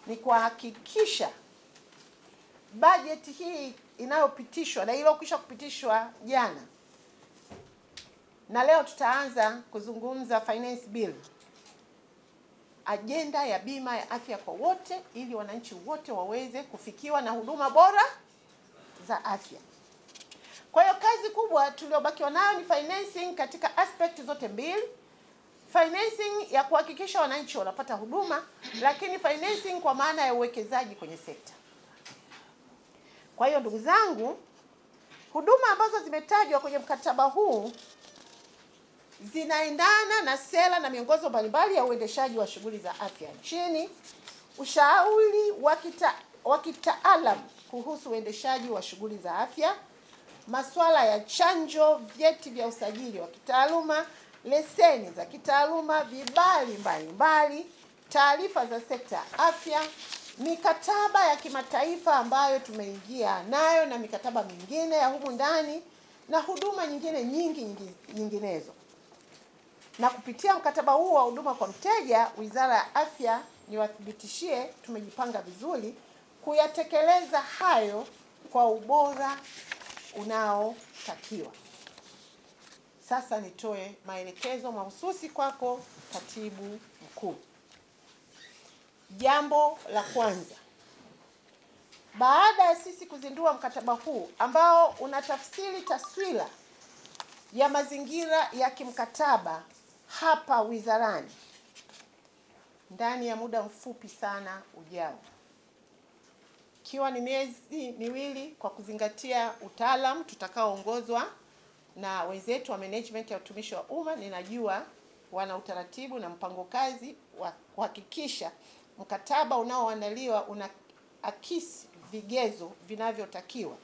ni kuhakikisha bajeti hii inayopitishwa na iliyokwisha kupitishwa jana, na leo tutaanza kuzungumza finance bill, ajenda ya bima ya afya kwa wote, ili wananchi wote waweze kufikiwa na huduma bora za afya. Kwa hiyo kazi kubwa tuliobakiwa nayo ni financing katika aspect zote mbili. Financing ya kuhakikisha wananchi wanapata huduma, lakini financing kwa maana ya uwekezaji kwenye sekta. Kwa hiyo ndugu zangu, huduma ambazo zimetajwa kwenye mkataba huu zinaendana na sera na miongozo mbalimbali ya uendeshaji wa shughuli za afya nchini, ushauri wa kitaalamu kuhusu uendeshaji wa shughuli za afya, masuala ya chanjo, vyeti vya usajili wa kitaaluma, leseni za kitaaluma, vibali mbalimbali, taarifa za sekta ya afya, mikataba ya kimataifa ambayo tumeingia nayo na mikataba mingine ya humu ndani, na huduma nyingine nyinginezo. Na kupitia mkataba huu wa huduma kwa mteja, Wizara ya Afya niwathibitishie tumejipanga vizuri kuyatekeleza hayo kwa ubora unaotakiwa. Sasa nitoe maelekezo mahususi kwako Katibu Mkuu. Jambo la kwanza, baada ya sisi kuzindua mkataba huu ambao unatafsiri taswira ya mazingira ya kimkataba hapa wizarani, ndani ya muda mfupi sana ujao, ikiwa ni miezi miwili kwa kuzingatia utaalamu tutakaoongozwa na wenzetu wa management ya utumishi wa umma, ninajua wana utaratibu na mpango kazi wa kuhakikisha mkataba unaoandaliwa unaakisi vigezo vinavyotakiwa.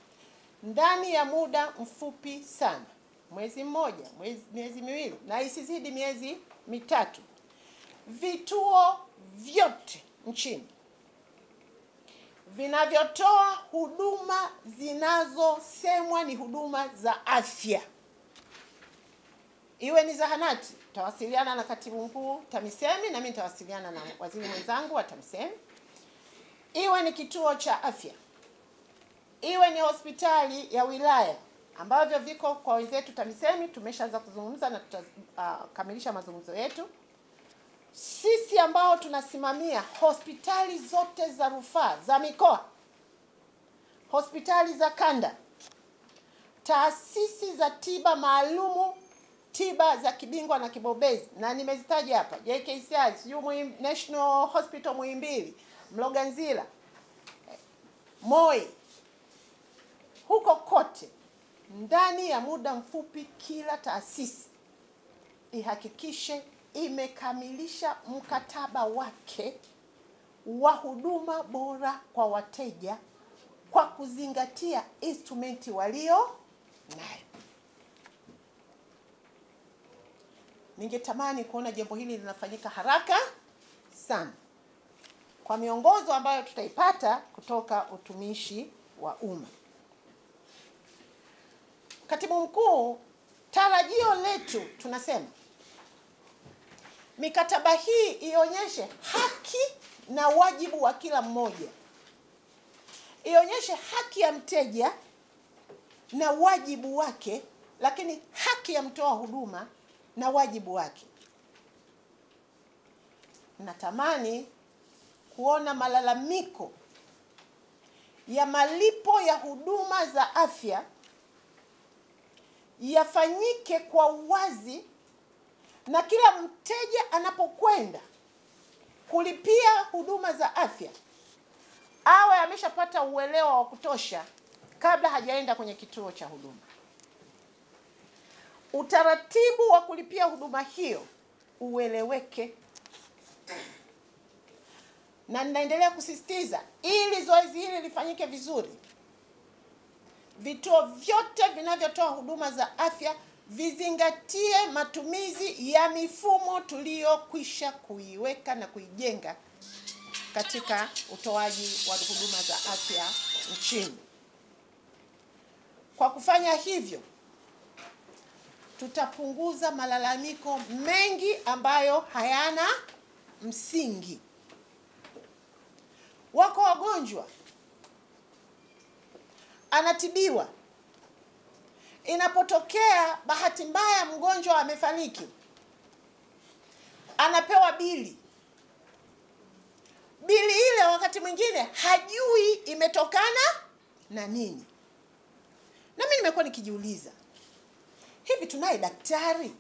Ndani ya muda mfupi sana, mwezi mmoja, miezi miwili, na isizidi miezi mitatu, vituo vyote nchini vinavyotoa huduma zinazosemwa ni huduma za afya, iwe ni zahanati, tawasiliana na Katibu Mkuu TAMISEMI, na mimi nitawasiliana na waziri mwenzangu wa TAMISEMI, iwe ni kituo cha afya, iwe ni hospitali ya wilaya ambavyo viko kwa wenzetu TAMISEMI, tumeshaanza kuzungumza na tutakamilisha mazungumzo yetu. Sisi ambao tunasimamia hospitali zote za rufaa za mikoa, hospitali za kanda, taasisi za tiba maalumu, tiba za kibingwa na kibobezi, na nimezitaja hapa: JKCI, National Hospital Muhimbili, Mloganzila, Moi, huko kote, ndani ya muda mfupi kila taasisi ihakikishe imekamilisha mkataba wake wa huduma bora kwa wateja kwa kuzingatia instrumenti walio nayo. Ningetamani kuona jambo hili linafanyika haraka sana kwa miongozo ambayo tutaipata kutoka utumishi wa umma. Katibu Mkuu, tarajio letu tunasema mikataba hii ionyeshe haki na wajibu wa kila mmoja. Ionyeshe haki ya mteja na wajibu wake, lakini haki ya mtoa huduma na wajibu wake. Natamani kuona malalamiko ya malipo ya huduma za afya yafanyike kwa uwazi, na kila mteja anapokwenda kulipia huduma za afya awe ameshapata uelewa wa kutosha kabla hajaenda kwenye kituo cha huduma. Utaratibu wa kulipia huduma hiyo ueleweke, na ninaendelea kusisitiza, ili zoezi hili lifanyike vizuri, vituo vyote vinavyotoa huduma za afya vizingatie matumizi ya mifumo tuliyokwisha kuiweka na kuijenga katika utoaji wa huduma za afya nchini. Kwa kufanya hivyo, tutapunguza malalamiko mengi ambayo hayana msingi. mgonjwa, anatibiwa. Inapotokea bahati mbaya mgonjwa amefariki, anapewa bili. Bili ile wakati mwingine hajui imetokana na nini. Na mimi nimekuwa nikijiuliza, hivi tunaye daktari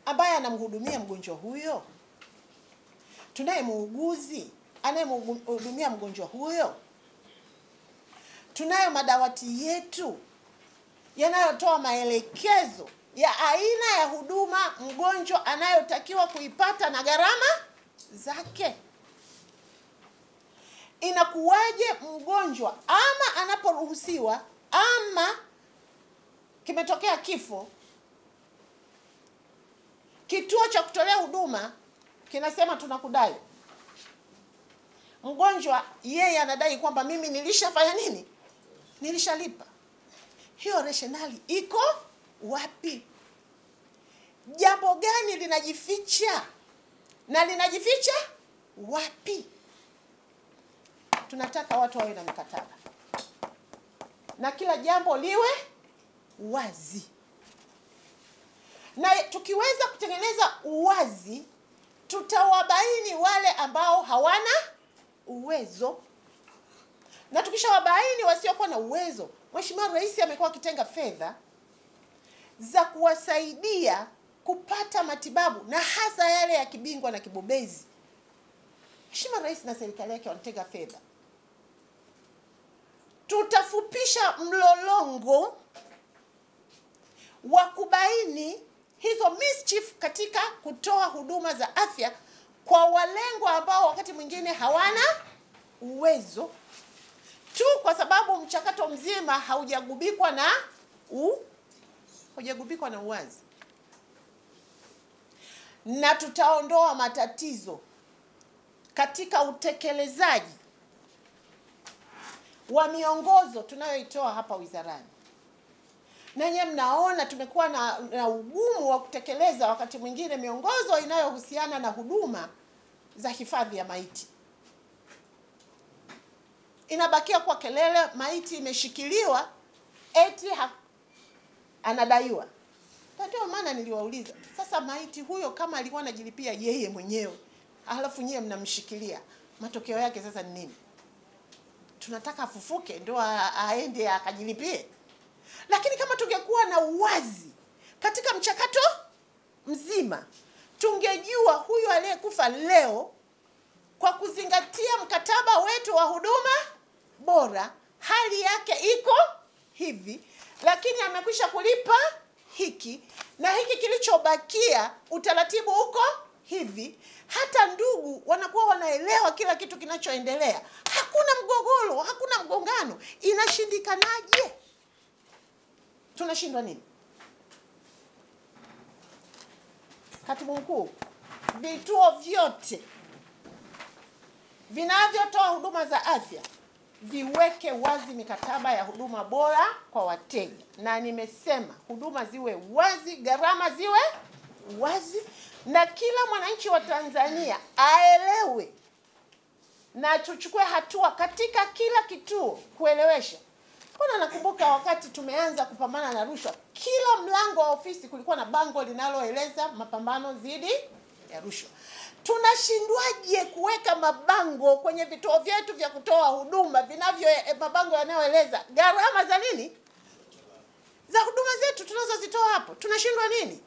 ambaye anamhudumia mgonjwa huyo? Tunaye muuguzi anayemhudumia mgonjwa huyo? Tunayo madawati yetu yanayotoa maelekezo ya aina ya huduma mgonjwa anayotakiwa kuipata na gharama zake? Inakuwaje mgonjwa ama anaporuhusiwa ama kimetokea kifo, kituo cha kutolea huduma kinasema tunakudai? Mgonjwa yeye anadai kwamba mimi nilishafanya nini? Nilishalipa. Hiyo rationale iko wapi? Jambo gani linajificha? Na linajificha wapi? Tunataka watu wawe na mikataba na kila jambo liwe wazi. Na tukiweza kutengeneza uwazi, tutawabaini wale ambao hawana uwezo. Na tukishawabaini wasiokuwa na uwezo, Mheshimiwa Rais amekuwa akitenga fedha za kuwasaidia kupata matibabu, na hasa yale ya kibingwa na kibobezi. Mheshimiwa Rais na serikali yake wanatenga fedha. Tutafupisha mlolongo wa kubaini hizo mischief katika kutoa huduma za afya kwa walengwa ambao wakati mwingine hawana uwezo tu, kwa sababu mchakato mzima haujagubikwa na uwazi. Na tutaondoa matatizo katika utekelezaji wa miongozo tunayoitoa hapa wizarani. Na nyinyi mnaona tumekuwa na ugumu wa kutekeleza wakati mwingine miongozo inayohusiana na huduma za hifadhi ya maiti. Inabakia kwa kelele, maiti imeshikiliwa, eti anadaiwa. Ndio maana niliwauliza, sasa maiti huyo kama alikuwa anajilipia yeye mwenyewe, halafu nyie mnamshikilia, matokeo yake sasa ni nini? Tunataka afufuke ndio aende akajilipie? Lakini kama tungekuwa na uwazi katika mchakato mzima, tungejua huyu aliyekufa leo kwa kuzingatia mkataba wetu wa huduma bora, hali yake iko hivi, lakini amekwisha kulipa hiki, na hiki kilichobakia utaratibu uko hivi. Hata ndugu wanakuwa wanaelewa kila kitu kinachoendelea. Hakuna mgogoro, hakuna mgongano. Inashindikanaje? Tunashindwa nini? Katibu Mkuu, vituo vyote vinavyotoa huduma za afya viweke wazi mikataba ya huduma bora kwa wateja. Na nimesema huduma ziwe wazi, gharama ziwe wazi, na kila mwananchi wa Tanzania aelewe, na tuchukue hatua katika kila kituo kuelewesha. Kuna nakumbuka wakati tumeanza kupambana na rushwa, kila mlango wa ofisi kulikuwa na bango linaloeleza mapambano dhidi ya rushwa. Tunashindwaje kuweka mabango kwenye vituo vyetu vya kutoa huduma mabango yanayoeleza gharama za nini? Za huduma zetu tunazozitoa hapo. Tunashindwa nini?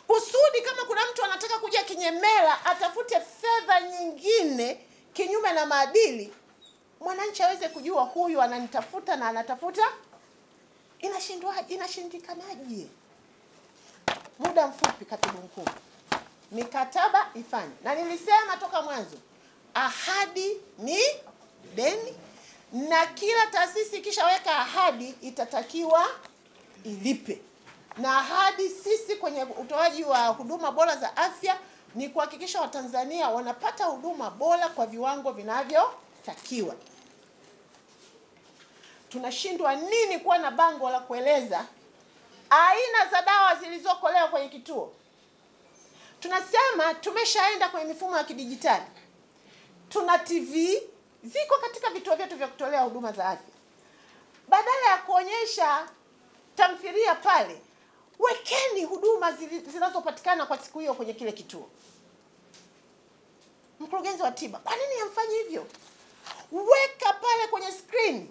Kusudi kama kuna mtu anataka kuja kinyemela atafute fedha nyingine kinyume na maadili, mwananchi aweze kujua huyu ananitafuta na anatafuta. Inashindikanaje? Muda mfupi, Katibu Mkuu, mikataba ifanye. Na nilisema toka mwanzo, ahadi ni deni, na kila taasisi ikishaweka ahadi itatakiwa ilipe. Na ahadi sisi kwenye utoaji wa huduma bora za afya ni kuhakikisha Watanzania wanapata huduma bora kwa viwango vinavyotakiwa. Tunashindwa nini kuwa na bango la kueleza aina za dawa zilizokolewa kwenye kituo? Tunasema tumeshaenda kwenye mifumo ya kidijitali. Tuna TV, ziko katika vituo vyetu vya kutolea huduma za afya. Badala ya kuonyesha tamthilia pale, wekeni huduma zinazopatikana kwa siku hiyo kwenye kile kituo. Mkurugenzi wa tiba, kwa nini hamfanyi hivyo? Weka pale kwenye screen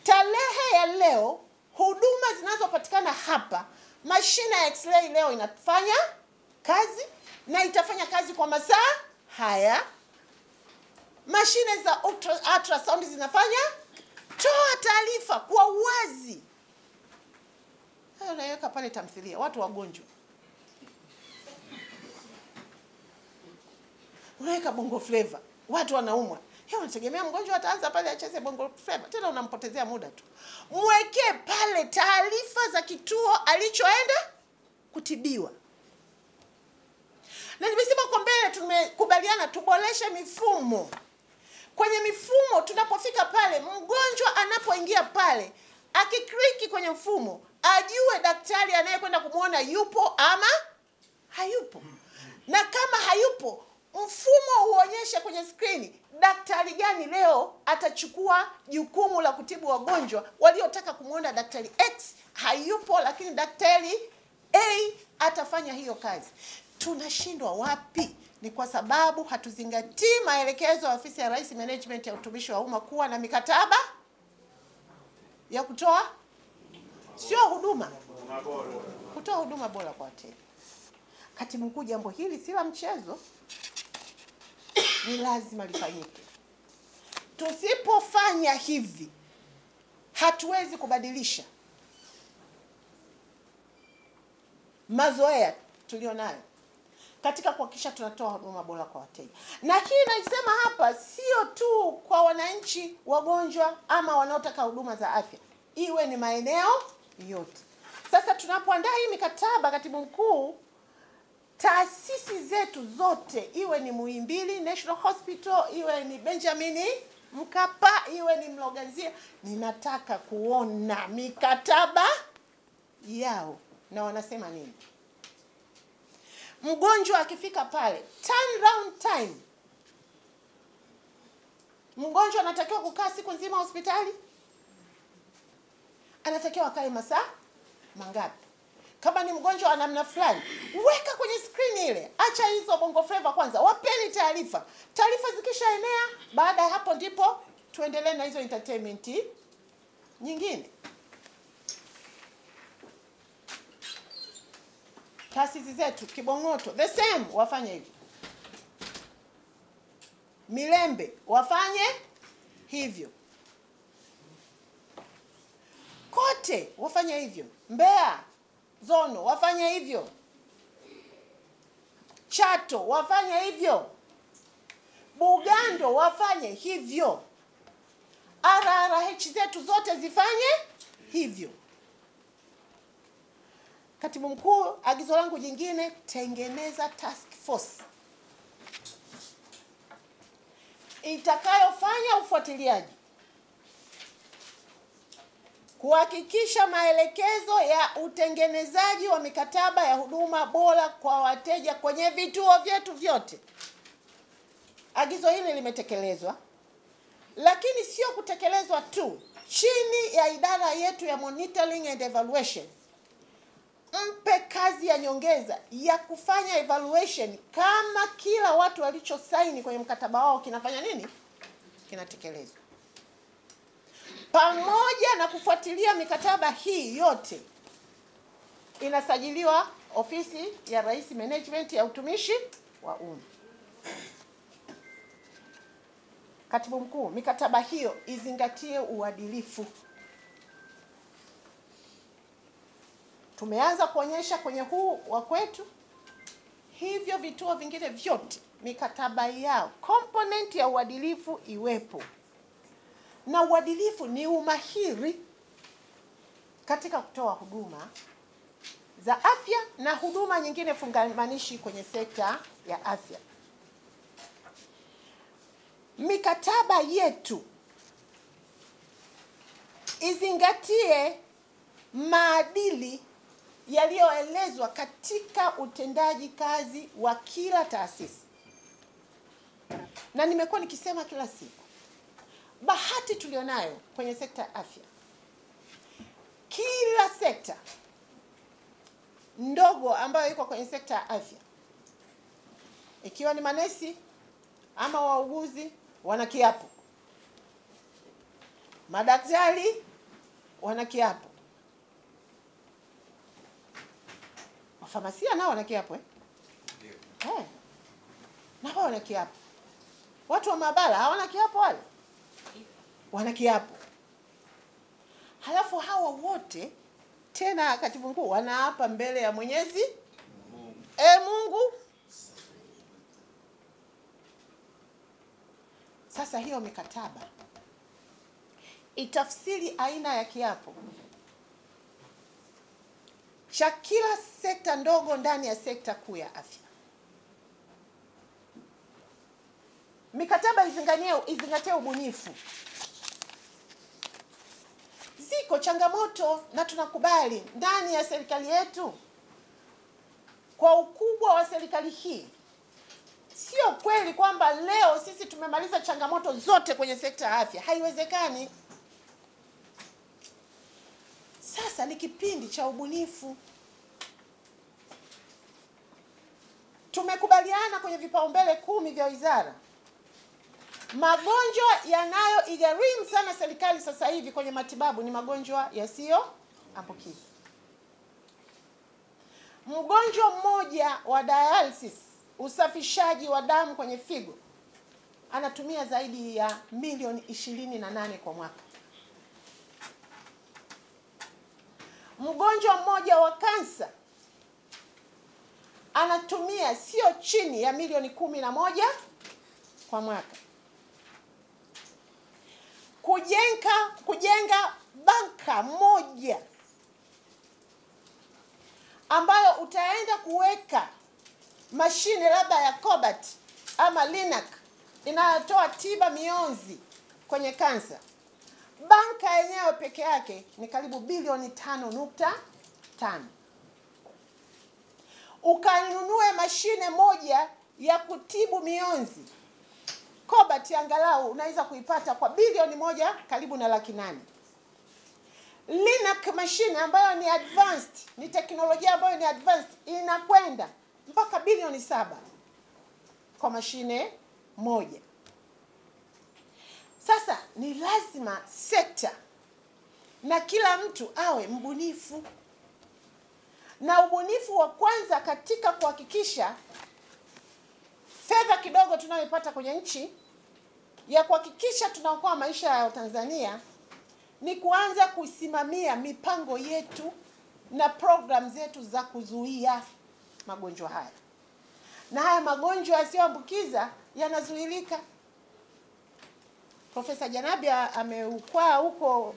tarehe ya leo, huduma zinazopatikana hapa. Mashine ya x-ray leo inafanya kazi na itafanya kazi kwa masaa haya. Mashine za ultrasound zinafanya. Toa taarifa kwa uwazi. Hayo naweka pale tamthilia, watu wagonjwa. Unaweka bongo flavor, watu wanaumwa. Hiyo unategemea mgonjwa ataanza pale acheze bongo flavor? Tena unampotezea muda tu. Mwekee pale taarifa za kituo alichoenda kutibiwa. Na nimesema kwa mbele tumekubaliana tuboreshe mifumo. Kwenye mifumo tunapofika pale, mgonjwa anapoingia pale, akikliki kwenye mfumo, ajue daktari anayekwenda kumuona yupo ama hayupo. Na kama hayupo, mfumo uonyeshe kwenye skrini daktari gani leo atachukua jukumu la kutibu wagonjwa waliotaka kumuona daktari X hayupo, lakini daktari A atafanya hiyo kazi. Tunashindwa wapi? Ni kwa sababu hatuzingatii maelekezo ya Ofisi ya Rais Management ya Utumishi wa Umma kuwa na mikataba ya kutoa sio huduma, kutoa huduma bora kwa wateja. Katibu Mkuu, jambo hili si la mchezo, ni lazima lifanyike. Tusipofanya hivi, hatuwezi kubadilisha mazoea tulionayo katika kuhakikisha tunatoa huduma bora kwa wateja. Na hii naisema hapa sio tu kwa wananchi wagonjwa ama wanaotaka huduma za afya, iwe ni maeneo yote. Sasa tunapoandaa hii mikataba, Katibu Mkuu, taasisi zetu zote, iwe ni Muhimbili National Hospital, iwe ni Benjamin Mkapa, iwe ni Mloganzia, ninataka kuona mikataba yao na wanasema nini. Mgonjwa akifika pale, turnaround time. Mgonjwa anatakiwa kukaa siku nzima hospitali? Anatakiwa akae masaa mangapi? Kama ni mgonjwa wa namna fulani, weka kwenye screen ile. Acha hizo bongo flavor kwanza, wapeni taarifa. Taarifa zikishaenea, baada ya hapo ndipo tuendelee na hizo entertainment nyingine. Taasisi zetu Kibong'oto the same wafanye hivyo. Milembe wafanye hivyo. Kote wafanye hivyo. Mbeya Zono wafanye hivyo. Chato wafanye hivyo. Bugando wafanye hivyo. RRH zetu zote zifanye hivyo. Katibu Mkuu, agizo langu jingine, tengeneza task force itakayofanya ufuatiliaji kuhakikisha maelekezo ya utengenezaji wa mikataba ya huduma bora kwa wateja kwenye vituo vyetu vyote. Agizo hili limetekelezwa, lakini sio kutekelezwa tu. Chini ya idara yetu ya monitoring and evaluation, mpe kazi ya nyongeza ya kufanya evaluation kama kila watu walichosaini kwenye mkataba wao kinafanya nini? Kinatekelezwa. Pamoja na kufuatilia mikataba hii yote, inasajiliwa Ofisi ya Rais Management ya Utumishi wa Umma. Katibu Mkuu, mikataba hiyo izingatie uadilifu. Tumeanza kuonyesha kwenye huu wa kwetu, hivyo vituo vingine vyote mikataba yao component ya uadilifu iwepo. Na uadilifu ni umahiri katika kutoa huduma za afya na huduma nyingine fungamanishi kwenye sekta ya afya. Mikataba yetu izingatie maadili yaliyoelezwa katika utendaji kazi wa kila taasisi. Na nimekuwa nikisema kila siku, bahati tulionayo kwenye sekta ya afya, kila sekta ndogo ambayo iko kwenye sekta ya afya, ikiwa ni manesi ama wauguzi, wana kiapo. Madaktari wana kiapo. Wafamasia nao wana kiapo nao wana kiapo. Watu wa maabara hawana kiapo wale? Wana kiapo. Halafu hawa wote tena katibu mkuu wanaapa mbele ya Mwenyezi Mungu. Sasa hiyo mikataba itafsiri aina ya kiapo cha kila sekta ndogo ndani ya sekta kuu ya afya. Mikataba izingatie ubunifu. Ziko changamoto na tunakubali ndani ya serikali yetu. Kwa ukubwa wa serikali hii, sio kweli kwamba leo sisi tumemaliza changamoto zote kwenye sekta ya afya. Haiwezekani. Sasa ni kipindi cha ubunifu. Tumekubaliana kwenye vipaumbele 10 vya wizara. Magonjwa yanayoigharimu sana serikali sasa hivi kwenye matibabu ni magonjwa yasiyoambukiza. Mgonjwa mmoja wa dialysis, usafishaji wa damu kwenye figo, anatumia zaidi ya milioni 28 kwa mwaka. Mgonjwa mmoja wa kansa anatumia sio chini ya milioni 11 kwa mwaka. Kujenga banka moja ambayo utaenda kuweka mashine labda ya Cobalt ama Linac inayotoa tiba mionzi kwenye kansa, banka yenyewe peke yake ni karibu bilioni 5.5. Ukanunue mashine moja ya kutibu mionzi Cobalt, angalau unaweza kuipata kwa bilioni 1 karibu na 800,000. Linac mashine ambayo ni advanced, ni teknolojia ambayo ni advanced, inakwenda mpaka bilioni 7 kwa mashine moja. Sasa ni lazima sekta na kila mtu awe mbunifu. Na ubunifu wa kwanza katika kuhakikisha fedha kidogo tunayopata kwenye nchi ya kuhakikisha tunaokoa maisha ya Tanzania ni kuanza kusimamia mipango yetu na program zetu za kuzuia magonjwa haya. Na haya magonjwa yasiyoambukiza yanazuilika. Profesa Janabia ameukwaa huko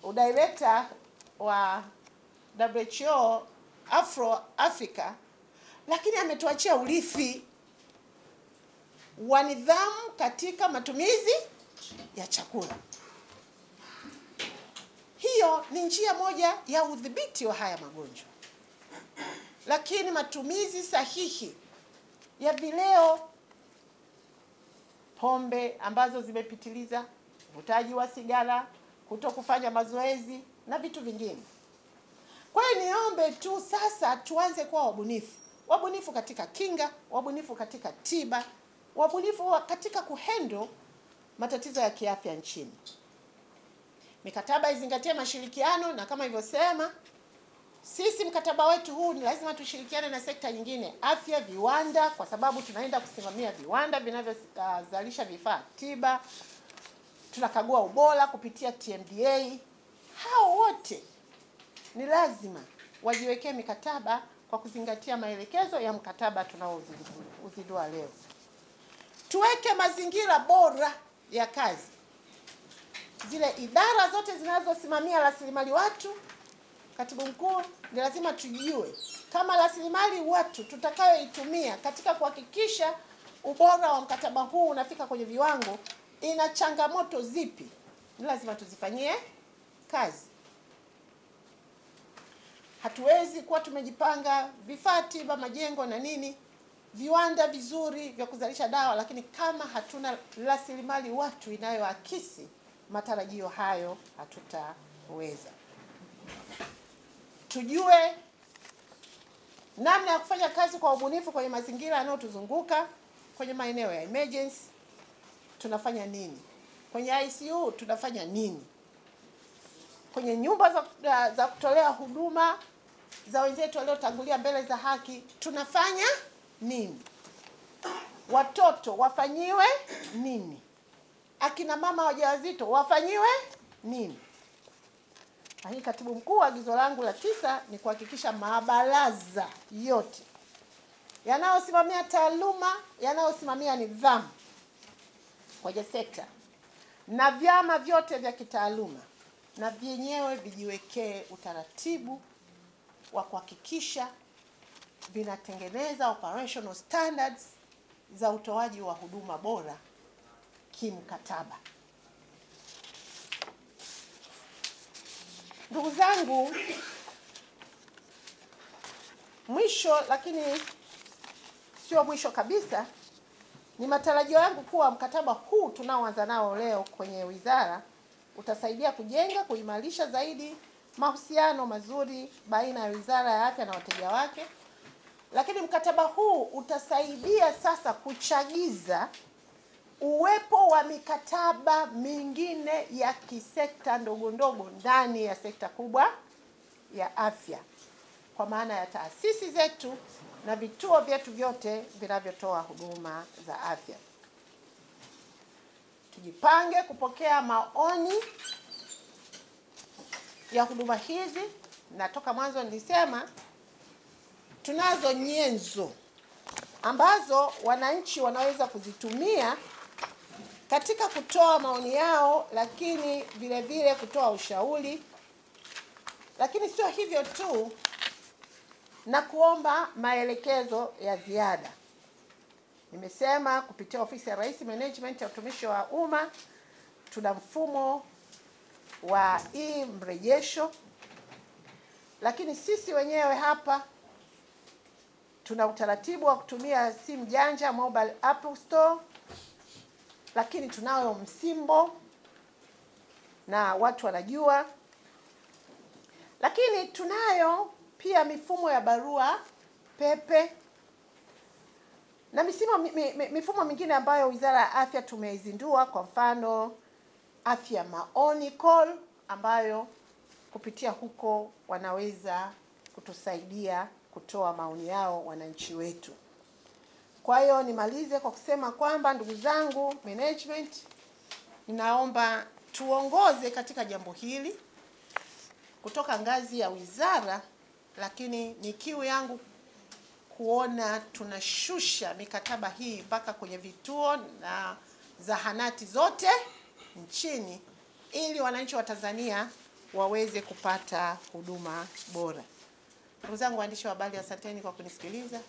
udirector wa WHO Africa, lakini ametuachia urithi wa nidhamu katika matumizi ya chakula. Hiyo ni njia moja ya udhibiti wa haya magonjwa. Lakini matumizi sahihi ya vileo, pombe ambazo zimepitiliza, uvutaji wa sigara, kutokufanya mazoezi na vitu vingine. Kwa hiyo niombe tu sasa tuanze kuwa wabunifu. Wabunifu katika kinga, wabunifu katika tiba, wabunifu katika kuhandle matatizo ya kiafya nchini. Mikataba izingatie mashirikiano, na kama ilivyosema, sisi mkataba wetu huu ni lazima tushirikiane na sekta nyingine, afya, viwanda, kwa sababu tunaenda kusimamia viwanda vinavyozalisha vifaa tiba. Tunakagua ubora kupitia TMDA. Hao wote ni lazima wajiwekee mikataba kwa kuzingatia maelekezo ya mkataba tunaozindua leo. Tuweke mazingira bora ya kazi. Zile idara zote zinazosimamia rasilimali watu, katibu mkuu, ni lazima tujue kama rasilimali watu tutakayoitumia katika kuhakikisha ubora wa mkataba huu unafika kwenye viwango, ina changamoto zipi, ni lazima tuzifanyie kazi. Hatuwezi kuwa tumejipanga vifaa tiba, majengo na nini, viwanda vizuri vya kuzalisha dawa, lakini kama hatuna rasilimali watu inayoakisi matarajio hayo, hatutaweza. Tujue namna ya kufanya kazi kwa ubunifu kwenye mazingira yanayotuzunguka. Kwenye maeneo ya emergency tunafanya nini? Kwenye ICU tunafanya nini? Kwenye nyumba za kutolea huduma za wenzetu waliotangulia mbele za haki tunafanya nini? Watoto wafanyiwe nini? Akina mama wajawazito wafanyiwe nini? Hii Katibu Mkuu, agizo langu la 9 ni kuhakikisha mabaraza yote yanayosimamia taaluma, yanayosimamia nidhamu kwenye sekta na vyama vyote vya kitaaluma na vyenyewe vijiwekee utaratibu wa kuhakikisha vinatengeneza operational standards za utoaji wa huduma bora kimkataba. Ndugu zangu, mwisho lakini sio mwisho kabisa, ni matarajio yangu kuwa mkataba huu tunaoanza nao leo kwenye wizara utasaidia kujenga, kuimarisha zaidi mahusiano mazuri baina ya Wizara ya Afya na wateja wake. Lakini mkataba huu utasaidia sasa kuchagiza uwepo wa mikataba mingine ya kisekta ndogo ndogo ndani ya sekta kubwa ya afya, kwa maana ya taasisi zetu na vituo vyetu vyote vinavyotoa huduma za afya. Tujipange kupokea maoni ya huduma hizi, na toka mwanzo nilisema tunazo nyenzo ambazo wananchi wanaweza kuzitumia katika kutoa maoni yao, lakini vile vile kutoa ushauri. Lakini sio hivyo tu, na kuomba maelekezo ya ziada. Nimesema kupitia Ofisi ya Rais Management ya Utumishi wa Umma tuna mfumo wa mrejesho, lakini sisi wenyewe hapa tuna utaratibu wa kutumia simu janja, mobile app store, lakini tunayo msimbo na watu wanajua, lakini tunayo pia mifumo ya barua pepe na mifumo mingine ambayo Wizara ya Afya tumeizindua. Kwa mfano Afya Maoni Call, ambayo kupitia huko wanaweza kutusaidia kutoa maoni yao wananchi wetu. Kwa hiyo nimalize kwa kusema kwamba, ndugu zangu management, ninaomba tuongoze katika jambo hili kutoka ngazi ya wizara, lakini ni kiu yangu kuona tunashusha mikataba hii mpaka kwenye vituo na zahanati zote nchini, ili wananchi wa Tanzania waweze kupata huduma bora. Ndugu zangu waandishi wa habari, asanteni kwa kunisikiliza.